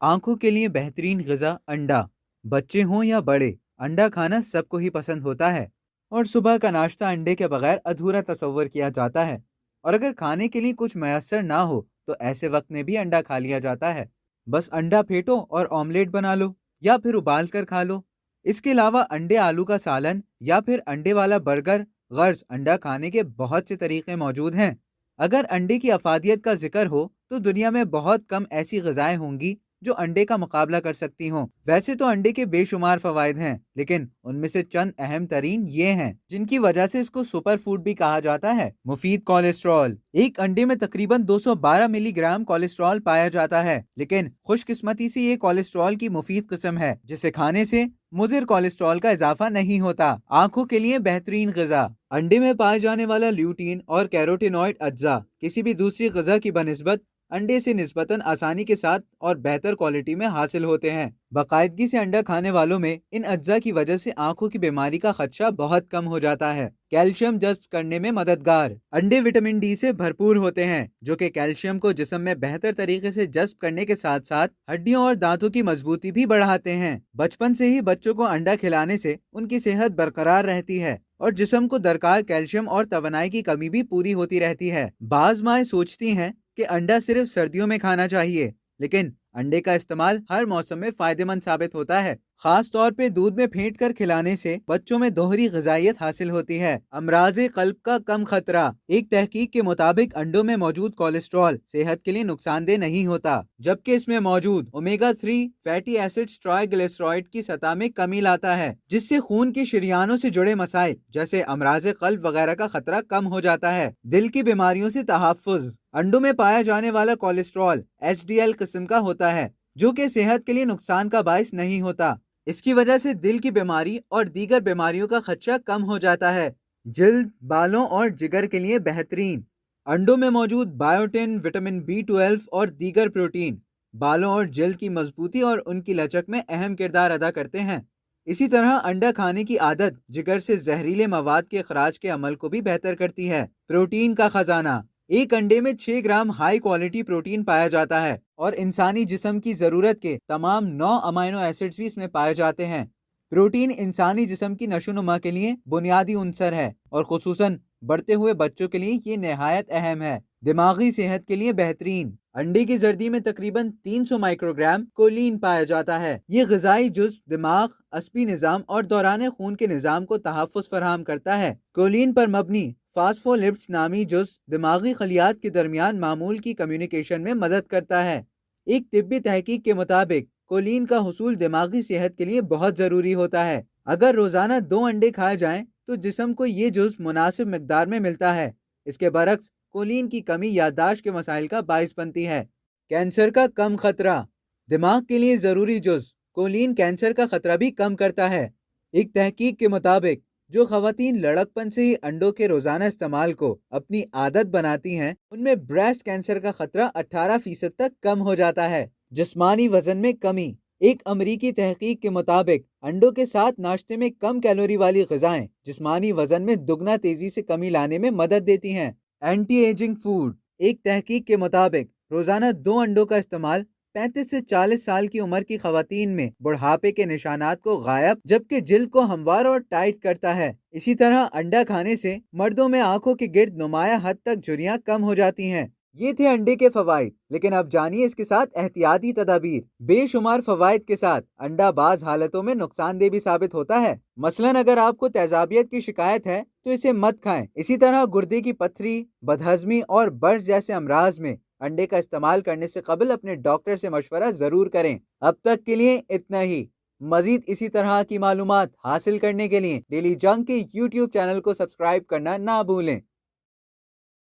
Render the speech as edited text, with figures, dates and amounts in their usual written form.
آنکھوں کے لیے بہترین غذا انڈا، بچے ہوں یا بڑے، انڈا کھانا سب کو ہی پسند ہوتا ہے، اور صبح کا ناشتہ انڈے کے بغیر ادھورا تصور کیا جاتا ہے۔ اور اگر کھانے کے لیے کچھ میسر نہ ہو تو ایسے وقت میں بھی انڈا کھا لیا جاتا ہے۔ بس انڈا پھیٹو اور آملیٹ بنا لو یا پھر ابال کر کھا لو۔ اس کے علاوہ انڈے آلو کا سالن یا پھر انڈے والا برگر، غرض انڈا کھانے کے بہت سے طریقے موجود ہیں۔ اگر انڈے کی افادیت کا ذکر ہو تو دنیا میں بہت کم ایسی غذائیں ہوں گی جو انڈے کا مقابلہ کر سکتی ہوں۔ ویسے تو انڈے کے بے شمار فوائد ہیں، لیکن ان میں سے چند اہم ترین یہ ہیں جن کی وجہ سے اس کو سپر فوڈ بھی کہا جاتا ہے۔ مفید کولیسٹرول، ایک انڈے میں تقریباً 212 ملی گرام کولیسٹرول پایا جاتا ہے، لیکن خوش قسمتی سے یہ کولیسٹرول کی مفید قسم ہے جسے کھانے سے مضر کولیسٹرول کا اضافہ نہیں ہوتا۔ آنکھوں کے لیے بہترین غذا، انڈے میں پائے جانے والا لیوٹین اور کیروٹینوئڈ اجزاء کسی بھی دوسری غذا کی بنسبت انڈے سے نسبتاً آسانی کے ساتھ اور بہتر کوالٹی میں حاصل ہوتے ہیں۔ باقاعدگی سے انڈا کھانے والوں میں ان اجزاء کی وجہ سے آنکھوں کی بیماری کا خدشہ بہت کم ہو جاتا ہے۔ کیلشیم جذب کرنے میں مددگار، انڈے وٹامن ڈی سے بھرپور ہوتے ہیں جو کہ کیلشیم کو جسم میں بہتر طریقے سے جذب کرنے کے ساتھ ساتھ ہڈیوں اور دانتوں کی مضبوطی بھی بڑھاتے ہیں۔ بچپن سے ہی بچوں کو انڈا کھلانے سے ان کی صحت برقرار رہتی ہے اور جسم کو درکار کیلشیم اور توانائی کی کمی بھی پوری ہوتی رہتی ہے۔ بعض مائیں سوچتی ہیں کہ انڈا صرف سردیوں میں کھانا چاہیے، لیکن انڈے کا استعمال ہر موسم میں فائدہ مند ثابت ہوتا ہے۔ خاص طور پہ دودھ میں پھینٹ کر کھلانے سے بچوں میں دوہری غذائیت حاصل ہوتی ہے۔ امراض قلب کا کم خطرہ، ایک تحقیق کے مطابق انڈوں میں موجود کولیسٹرول صحت کے لیے نقصان دہ نہیں ہوتا، جبکہ اس میں موجود اومیگا 3 فیٹی ایسڈز ٹرائیگلیسرائڈ کی سطح میں کمی لاتا ہے، جس سے خون کی شریانوں سے جڑے مسائل جیسے امراض قلب وغیرہ کا خطرہ کم ہو جاتا ہے۔ دل کی بیماریوں سے تحفظ، انڈوں میں پایا جانے والا کولیسٹرول ایچ ڈی ایل قسم کا ہوتا ہے جو کہ صحت کے لیے نقصان کا باعث نہیں ہوتا۔ اس کی وجہ سے دل کی بیماری اور دیگر بیماریوں کا خدشہ کم ہو جاتا ہے۔ جلد، بالوں اور جگر کے لیے بہترین، انڈوں میں موجود بائیوٹن، وٹامن B12 اور دیگر پروٹین بالوں اور جلد کی مضبوطی اور ان کی لچک میں اہم کردار ادا کرتے ہیں۔ اسی طرح انڈا کھانے کی عادت جگر سے زہریلے مواد کے اخراج کے عمل کو بھی بہتر کرتی ہے۔ پروٹین کا خزانہ، ایک انڈے میں 6 گرام ہائی کوالٹی پروٹین پایا جاتا ہے اور انسانی جسم کی ضرورت کے تمام 9 امینو ایسڈز بھی اس میں پائے جاتے ہیں۔ پروٹین انسانی جسم کی نشو و نما کے لیے بنیادی عنصر ہے اور خصوصاً بڑھتے ہوئے بچوں کے لیے یہ نہایت اہم ہے۔ دماغی صحت کے لیے بہترین، انڈے کی زردی میں تقریباً 300 مائکرو گرام کولین پایا جاتا ہے۔ یہ غذائی جزو دماغ، عصبی نظام اور دوران خون کے نظام کو تحفظ فراہم کرتا ہے۔ کولین پر مبنی فاسفولیپڈز نامی جزو دماغی خلیات کے درمیان معمول کی کمیونیکیشن میں مدد کرتا ہے۔ ایک طبی تحقیق کے مطابق کولین کا حصول دماغی صحت کے لیے بہت ضروری ہوتا ہے۔ اگر روزانہ 2 انڈے کھائے جائیں تو جسم کو یہ جزو مناسب مقدار میں ملتا ہے۔ اس کے برعکس کولین کی کمی یادداشت کے مسائل کا باعث بنتی ہے۔ کینسر کا کم خطرہ، دماغ کے لیے ضروری جزو کولین کینسر کا خطرہ بھی کم کرتا ہے۔ ایک تحقیق کے مطابق جو خواتین لڑکپن سے ہی انڈوں کے روزانہ استعمال کو اپنی عادت بناتی ہیں ان میں بریسٹ کینسر کا خطرہ 18% تک کم ہو جاتا ہے۔ جسمانی وزن میں کمی، ایک امریکی تحقیق کے مطابق انڈوں کے ساتھ ناشتے میں کم کیلوری والی غذائیں جسمانی وزن میں دگنا تیزی سے کمی لانے میں مدد دیتی ہیں۔ اینٹی ایجنگ فوڈ، ایک تحقیق کے مطابق روزانہ 2 انڈوں کا استعمال 35 سے 40 سال کی عمر کی خواتین میں بڑھاپے کے نشانات کو غائب جبکہ جلد کو ہموار اور ٹائٹ کرتا ہے۔ اسی طرح انڈا کھانے سے مردوں میں آنکھوں کے گرد نمایاں حد تک جھریاں کم ہو جاتی ہیں۔ یہ تھے انڈے کے فوائد، لیکن اب جانیے اس کے ساتھ احتیاطی تدابیر۔ بے شمار فوائد کے ساتھ انڈا بعض حالتوں میں نقصان دہ بھی ثابت ہوتا ہے۔ مثلاً اگر آپ کو تیزابیت کی شکایت ہے تو اسے مت کھائیں۔ اسی طرح گردے کی پتھری، بدہضمی اور برس جیسے امراض میں انڈے کا استعمال کرنے سے قبل اپنے ڈاکٹر سے مشورہ ضرور کریں۔ اب تک کے لیے اتنا ہی۔ مزید اسی طرح کی معلومات حاصل کرنے کے لیے ڈیلی جنک کے YouTube چینل کو سبسکرائب کرنا نہ بھولیں۔